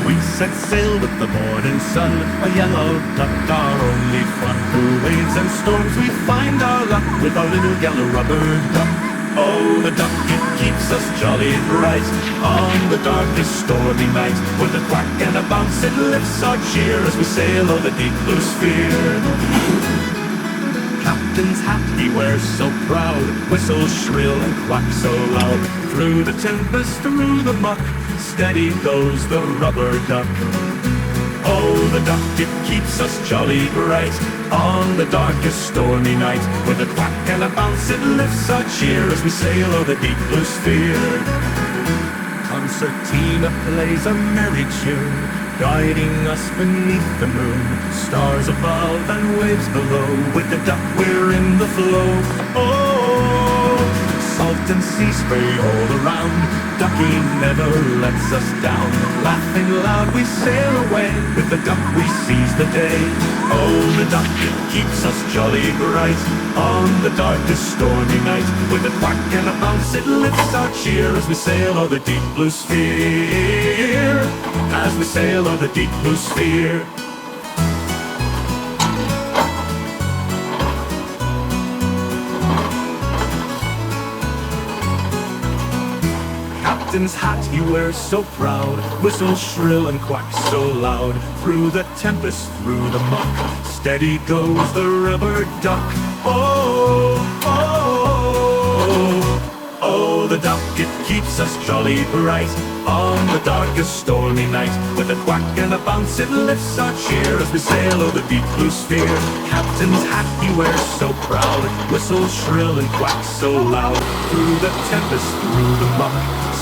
We set sail with the morning sun, a yellow duck, our only fun. Through waves and storms we find our luck with our little yellow rubber duck. Oh, the duck, it keeps us jolly bright on the darkest stormy night. With a quack and a bounce it lifts our cheer as we sail o'er the deep blue sphere. Captain's hat he wears so proud, whistles shrill and quacks so loud. Through the tempest, through the muck, steady goes the rubber duck. Oh, the duck, it keeps us jolly bright on the darkest stormy night. With a quack and a bounce it lifts our cheer as we sail o'er the deep blue sphere. Concertina plays a merry tune, guiding us beneath the moon. Stars above and waves below, with the duck we're in the flow. Oh, salt and sea spray all around, ducky never lets us down. Laughing loud we sail away, with the duck we seize the day. Oh, the duck, it keeps us jolly bright on the darkest stormy night. With a quack and a bounce it lifts our cheer as we sail o'er the deep blue sphere. As we sail o'er the deep blue sphere. Captain's hat he wears so proud, whistles shrill and quacks so loud. Through the tempest, through the muck, steady goes the rubber duck. Oh, oh, oh, oh, the duck, it keeps us jolly bright on the darkest stormy night. With a quack and a bounce it lifts our cheer as we sail o'er the deep blue sphere. Captain's hat he wears so proud, whistles shrill and quacks so loud. Through the tempest, through the muck,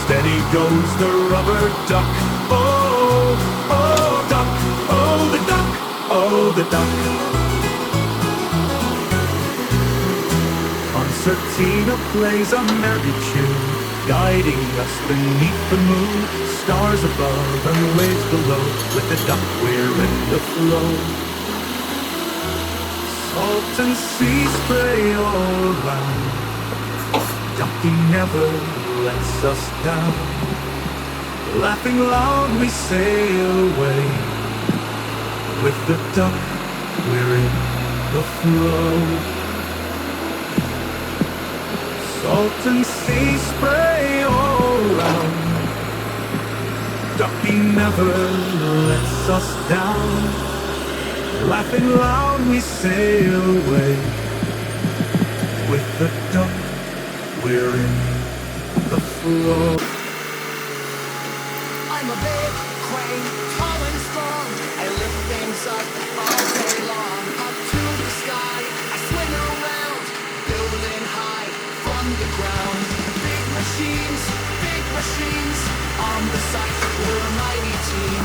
steady goes the rubber duck. Oh, oh, duck, oh, the duck, oh, the duck. Concertina plays a merry tune, guiding us beneath the moon. Stars above and waves below, with the duck we're in the flow. Salt and sea spray all around, ducky never lets us down. Laughing loud we sail away, with the duck we're in the flow. Salt and sea spray all around, ducky never lets us down. Laughing loud we sail away, with the duck we're in the flow. I'm a big crane, tall and strong. I lift things up all day long. Up to the sky, I swing around, building high from the ground. Big machines, on the site. We're a mighty team,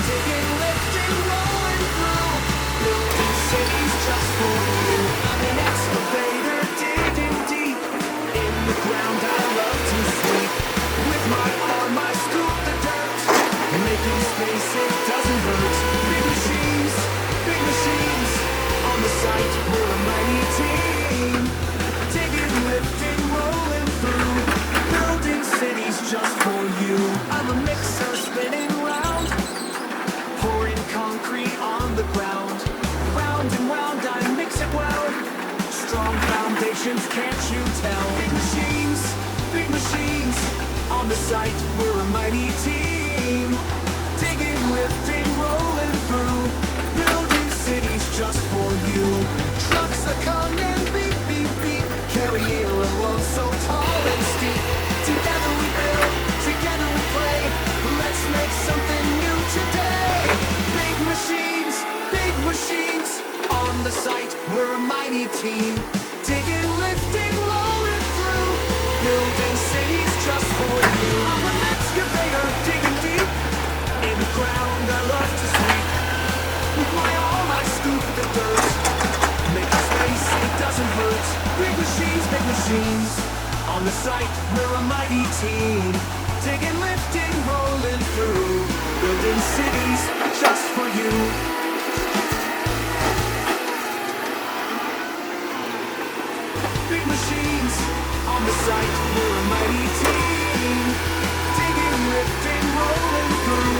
digging, lifting, rolling through, building cities just for you. I'm an excavator, digging deep in the ground. I love to sleep. With my arm I scoop the dirt, making space it doesn't hurt. Big machines, on the site. We're a mighty team, digging, lifting, rolling through, building cities just for you. I'm a mixer spinning round, pouring concrete on the ground. Round and round I mix it well, strong foundations, can't you tell? Big machines, on the site. We're a mighty team, digging, lifting, rolling through, building cities just for you. Trucks are coming, beep, beep, beep, carrying a load so tall and steep. Together we build, together we play, let's make something new today. Big machines, on the site. We're a mighty team, digging, lifting, rolling through, building cities just for you. I'm an excavator, digging deep in the ground. I love to sleep. With my arm I scoop the dirt, making space it doesn't hurt. Big machines, on the site. We're a mighty team, digging, lifting, rolling through, building cities just for you. Big machines, on the site. We're a mighty team, digging, lifting, rolling through,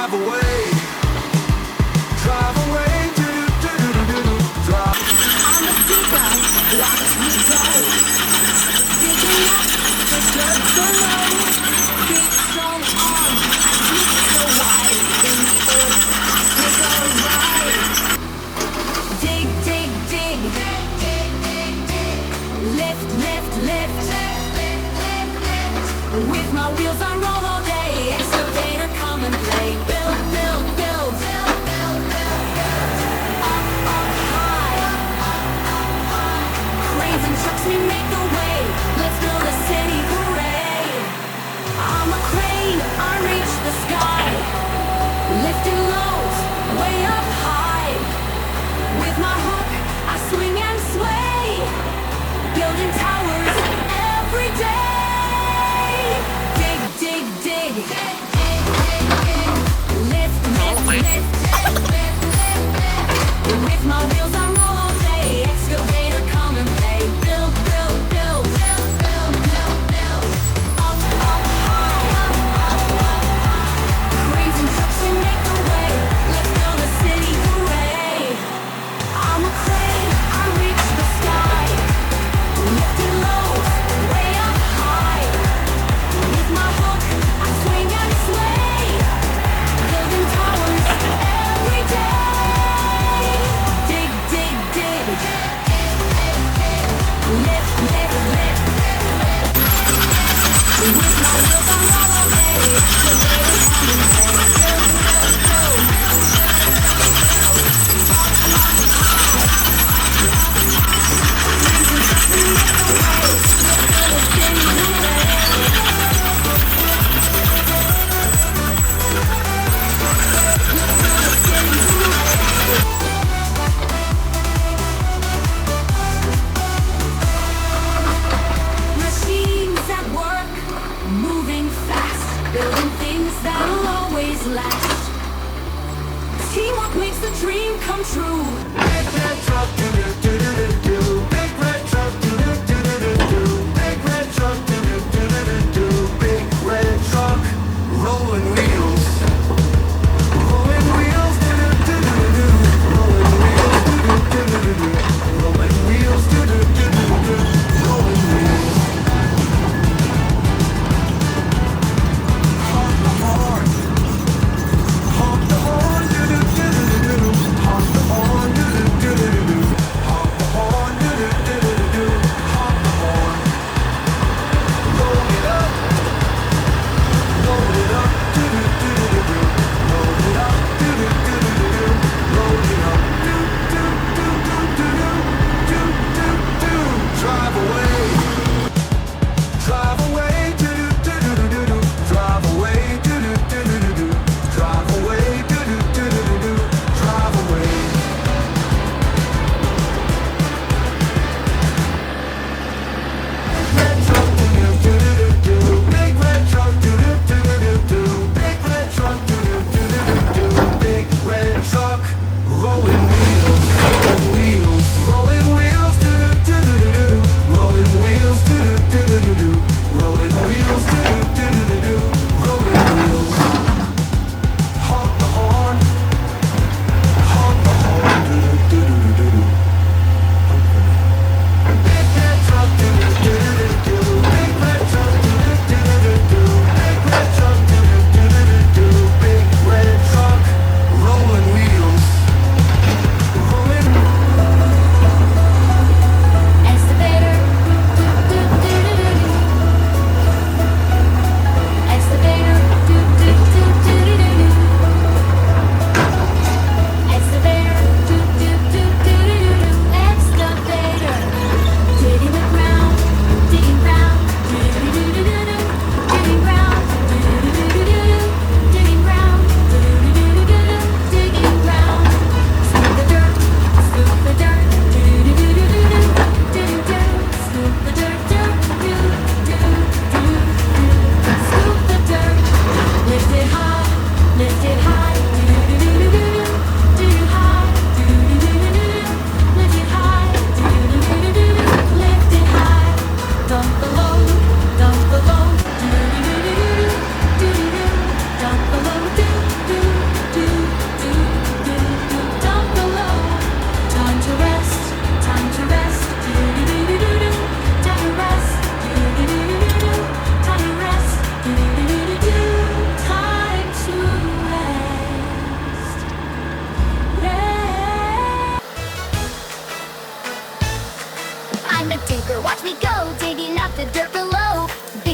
drive away. Drive away, do-do-do-do-do-do, drive. I'm a digger, watch me go. Digging up, disturb below. Big strong arm, I reach so wide. In the earth, I take a ride. Dig, dig, dig. Lift, lift, lift. With my wheels I roll all day. Excavator, come and play. Build, build, build. Up, up high. Cranes and trucks, we make the way. Let's build a city parade. I'm a crane, I reach the sky. Lifting loads, way up high. With my hook, I swing and sway. Building towers every day. Dig, dig,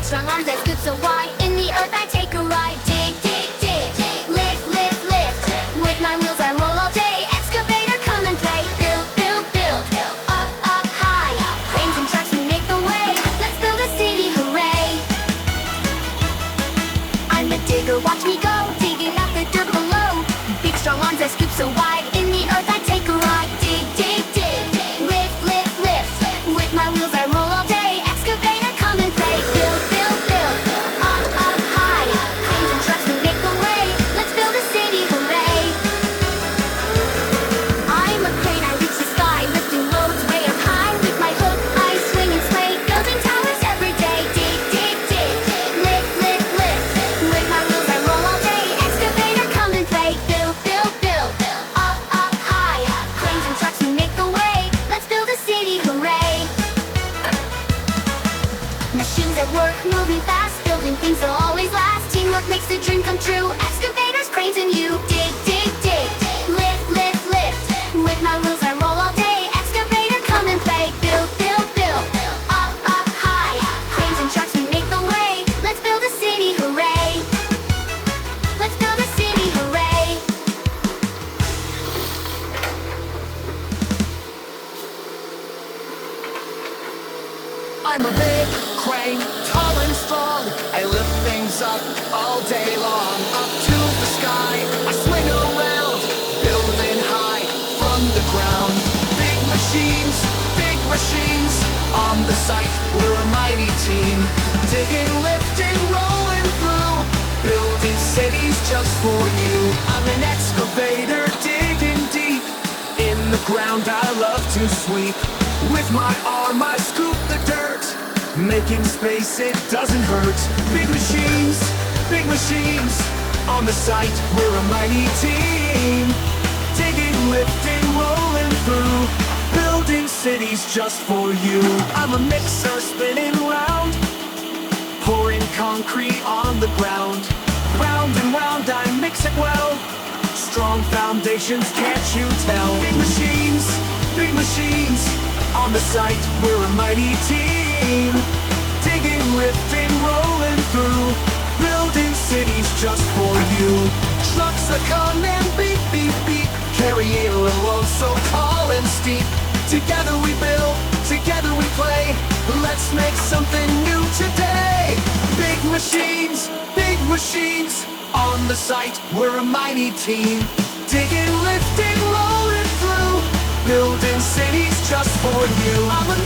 strong arms that scoop so wide. In the earth I take a ride. Dig, dig, dig. Lift, lift, lift. With my wheels I roll all day. Excavator, come and play. Build, build, build. Up, up, high. Cranes and trucks, we make the way. Let's build a city, hooray. I'm a digger, watch me go. Digging up the dirt below. Big strong arms that scoop so wide. In the earth I take a ride. Dig, dig, dig. Lift, lift, lift. With my wheels I roll all day. Excavator, come and play. Build, build, build. Up, up, high. Cranes and trucks, we make the way. Let's build a city, hooray. I'm a crane, I reach the sky. Lifting loads way up high. With my hook, I swing and sway. Building towers every day. Dig, dig, dig. Lift, lift, lift. With my wheels I roll all day. Excavator, come and play. Build, build, build. Up, up, high. Cranes and trucks, we make the way. Let's build a city, hooray. Machines at work, moving fast. Building things that'll always last. Teamwork makes the dream come true. Excavators, cranes, and you. Dig, dig, dig. Lift, lift, lift. With my wheels I roll all day. Excavator, come and play. Build, build, build. Up, up, high. Cranes and trucks, we make the way. Let's build a city, hooray. Let's build a city, hooray. I'm a big crane, tall and strong. I lift things up all day long. Up to the sky, I swing around, building high from the ground. Big machines, on the site, we're a mighty team. Digging, lifting, rolling through, building cities just for you. I'm an excavator, digging deep. In the ground I love to sweep. With my arm I scoop the dirt. Making space, it doesn't hurt. Big machines, on the site, we're a mighty team. Digging, lifting, rolling through, building cities just for you. I'm a mixer spinning round, pouring concrete on the ground. Round and round I mix it well. Strong foundations, can't you tell? Big machines, on the site, we're a mighty team. Digging, lifting, rolling through, building cities just for you. Trucks that come and beep, beep, beep, carrying a load so tall and steep. Together we build, together we play. Let's make something new today. Big machines, on the site, we're a mighty team. Digging, lifting, rolling through, building cities just for you. I'm a